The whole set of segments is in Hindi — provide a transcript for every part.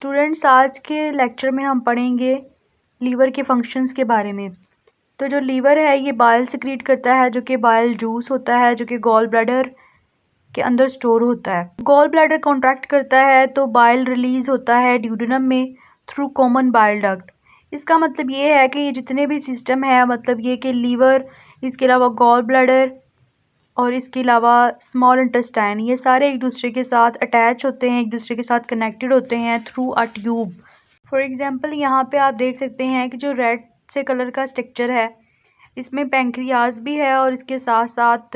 स्टूडेंट्स, आज के लेक्चर में हम पढ़ेंगे लीवर के फंक्शंस के बारे में। तो जो लीवर है ये बाइल सिक्रीट करता है, जो कि बाइल जूस होता है, जो कि गॉल ब्लैडर के अंदर स्टोर होता है। गॉल ब्लैडर कॉन्ट्रैक्ट करता है तो बाइल रिलीज होता है ड्यूडेनम में थ्रू कॉमन बाइल डक्ट। इसका मतलब ये है कि ये जितने भी सिस्टम है, मतलब ये कि लीवर, इसके अलावा गॉल ब्लैडर और इसके अलावा स्मॉल इंटेस्टाइन, ये सारे एक दूसरे के साथ अटैच होते हैं, एक दूसरे के साथ कनेक्टेड होते हैं through a tube. For example यहाँ पे आप देख सकते हैं कि जो रेड से कलर का स्ट्रक्चर है, इसमें पैंक्रियाज भी है और इसके साथ साथ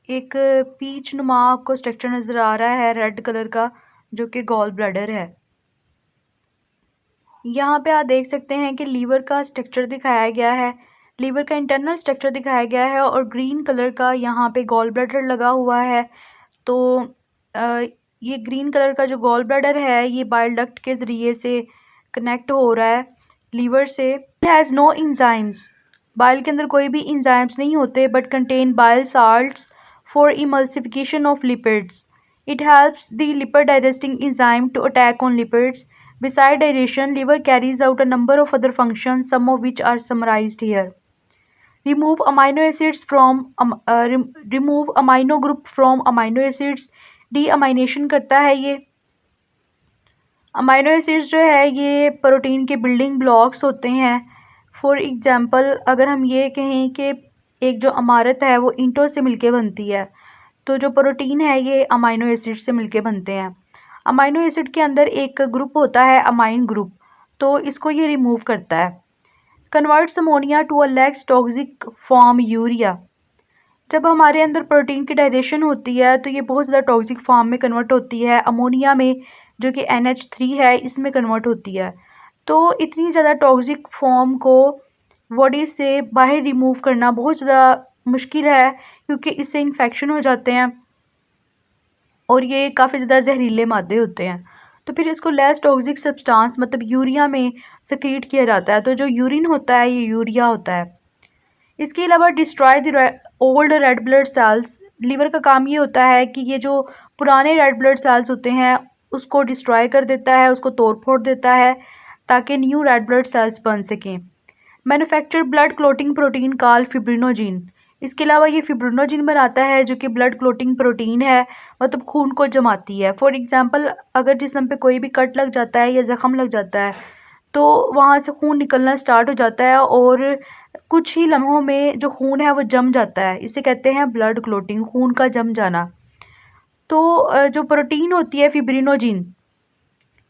एक पीच नुमा आपको स्ट्रक्चर नज़र आ रहा है रेड कलर का, जो कि गॉल ब्लैडर है। यहाँ पे आप देख सकते हैं कि लीवर का स्ट्रक्चर दिखाया गया है, लीवर का इंटरनल स्ट्रक्चर दिखाया गया है और ग्रीन कलर का यहाँ पे गॉल ब्लैडर लगा हुआ है। तो ये ग्रीन कलर का जो गॉल ब्लैडर है ये बाइल डक्ट के ज़रिए से कनेक्ट हो रहा है लीवर से। It has no enzymes, bile के अंदर कोई भी इंजाइम्स नहीं होते, but contain bile salts for emulsification of lipids. It helps the lipid digesting enzyme to attack on lipids. Beside digestion, liver carries out a number of other functions, some of which are summarized here. Remove amino acids from remove amino group from amino acids. Deamination करता है ये। अमाइनो एसिड्स जो है ये प्रोटीन के बिल्डिंग ब्लॉक्स होते हैं। फॉर एग्जांपल, अगर हम ये कहें कि एक जो अमारत है वो ईंटों से मिलके बनती है, तो जो प्रोटीन है ये अमाइनो एसिड से मिलके बनते हैं। अमाइनो एसिड के अंदर एक ग्रुप होता है अमाइन ग्रुप, तो इसको ये रिमूव करता है। Converts ammonia to a less toxic form urea. जब हमारे अंदर प्रोटीन की डाइजेशन होती है तो ये बहुत ज़्यादा टॉक्सिक फॉर्म में कन्वर्ट होती है अमोनिया में, जो कि NH3 है, इसमें कन्वर्ट होती है। तो इतनी ज़्यादा टॉक्सिक फॉर्म को बॉडी से बाहर रिमूव करना बहुत ज़्यादा मुश्किल है, क्योंकि इससे इन्फेक्शन हो जाते हैं और ये काफ़ी ज़्यादा जहरीले मादे होते हैं। तो फिर इसको लेस टॉक्सिक सब्सटेंस मतलब यूरिया में सेक्रीट किया जाता है। तो जो यूरिन होता है ये यूरिया होता है। इसके अलावा destroy the old red blood cells. Liver का काम ये होता है कि ये जो पुराने रेड ब्लड सेल्स होते हैं उसको डिस्ट्रॉय कर देता है, उसको तोड़ फोड़ देता है ताकि न्यू रेड ब्लड सेल्स बन सकें। Manufacture blood clotting protein call fibrinogen. इसके अलावा ये फिब्रिनोजिन बनाता है जो कि ब्लड क्लोटिंग प्रोटीन है, मतलब खून को जमाती है। फॉर एग्जांपल, अगर जिस्म पे कोई भी कट लग जाता है या ज़ख़म लग जाता है तो वहाँ से खून निकलना स्टार्ट हो जाता है और कुछ ही लम्हों में जो खून है वो जम जाता है। इसे कहते हैं ब्लड क्लोटिंग, खून का जम जाना। तो जो प्रोटीन होती है फिब्रिनोजिन,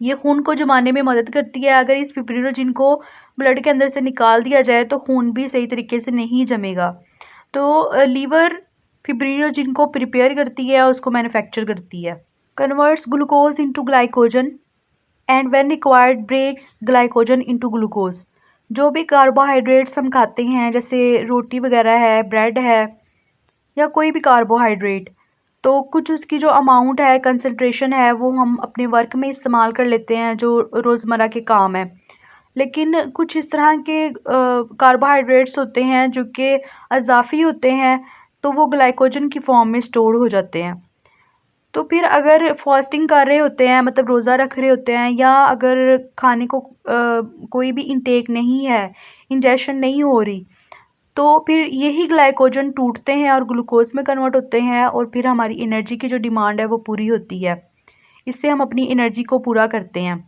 ये खून को जमाने में मदद करती है। अगर इस फिब्रिनोजिन को ब्लड के अंदर से निकाल दिया जाए तो खून भी सही तरीके से नहीं जमेगा। तो लीवर फिब्रिनोजिन को प्रिपेयर करती है और उसको मैन्युफैक्चर करती है। Converts glucose into glycogen and when required breaks glycogen into glucose. जो भी कार्बोहाइड्रेट्स हम खाते हैं, जैसे रोटी वगैरह है, ब्रेड है या कोई भी कार्बोहाइड्रेट, तो कुछ उसकी जो अमाउंट है, कंसंट्रेशन है, वो हम अपने वर्क में इस्तेमाल कर लेते हैं जो रोज़मर्रा के काम है। लेकिन कुछ इस तरह के कार्बोहाइड्रेट्स होते हैं जो कि अज़ाफ़ी होते हैं, तो वो ग्लाइकोजन की फॉर्म में स्टोर हो जाते हैं। तो फिर अगर फास्टिंग कर रहे होते हैं, मतलब रोज़ा रख रहे होते हैं, या अगर खाने को कोई भी इंटेक नहीं है, इंजेशन नहीं हो रही, तो फिर यही ग्लाइकोजन टूटते हैं और ग्लूकोज में कन्वर्ट होते हैं और फिर हमारी एनर्जी की जो डिमांड है वो पूरी होती है। इससे हम अपनी एनर्जी को पूरा करते हैं।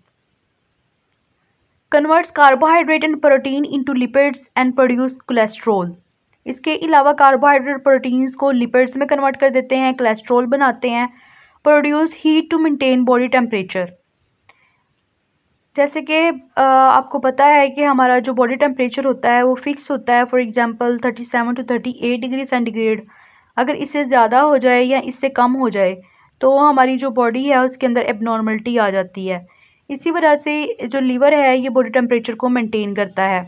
Converts carbohydrate and protein into lipids and produce cholesterol. इसके अलावा कार्बोहाइड्रेट प्रोटीन्स को लिपिड्स में कन्वर्ट कर देते हैं, कोलेस्ट्रॉल बनाते हैं। Produce heat to maintain body temperature. जैसे कि आपको पता है कि हमारा जो बॉडी टेम्परेचर होता है वो फिक्स होता है। For example 37 to 38 degree centigrade. अगर इससे ज़्यादा हो जाए या इससे कम हो जाए तो हमारी जो बॉडी है उसके अंदर एबनॉर्मलिटी आ जाती है। इसी वजह से जो लीवर है ये बॉडी टेम्परेचर को मेंटेन करता है।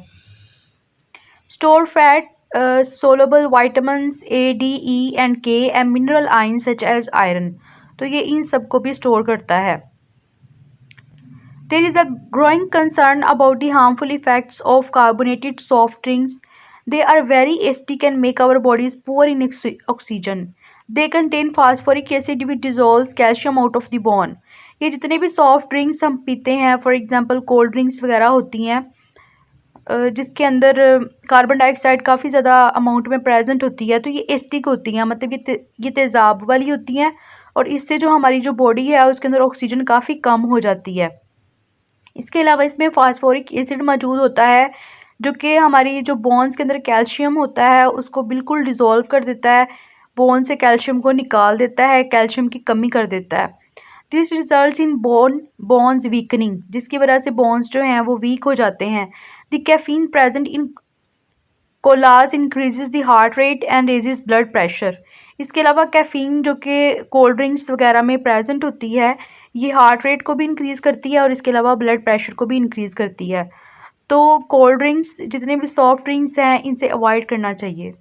Store fat, soluble vitamins A, D, E and K and mineral ion such as iron. तो ये इन सब को भी स्टोर करता है। There is a growing concern about the harmful effects of carbonated soft drinks. They are very acidic and make our bodies poor in oxygen. They contain phosphoric acid which dissolves calcium out of the bone. ये जितने भी सॉफ्ट ड्रिंक्स हम पीते हैं, फॉर एग्जांपल कोल्ड ड्रिंक्स वगैरह होती हैं जिसके अंदर कार्बन डाइऑक्साइड काफ़ी ज़्यादा अमाउंट में प्रेजेंट होती है, तो ये एसिडिक होती हैं, मतलब ये तेज़ाब वाली होती हैं और इससे जो हमारी जो बॉडी है उसके अंदर ऑक्सीजन काफ़ी कम हो जाती है। इसके अलावा इसमें फास्फोरिक एसिड मौजूद होता है जो कि हमारी जो बोन्स के अंदर कैल्शियम होता है उसको बिल्कुल डिज़ोल्व कर देता है, बोन से कैल्शियम को निकाल देता है, कैल्शियम की कमी कर देता है। This results in bones weakening, जिसकी वजह से बोन्स जो हैं वो वीक हो जाते हैं। The caffeine present in collage increases the heart rate and raises blood pressure. इसके अलावा कैफ़ीन जो कि कोल्ड ड्रिंक्स वगैरह में प्रेजेंट होती है ये हार्ट रेट को भी इंक्रीज़ करती है और इसके अलावा ब्लड प्रेशर को भी इंक्रीज़ करती है। तो कोल्ड ड्रिंक्स जितने भी सॉफ्ट ड्रिंक्स हैं इनसे अवॉइड करना चाहिए।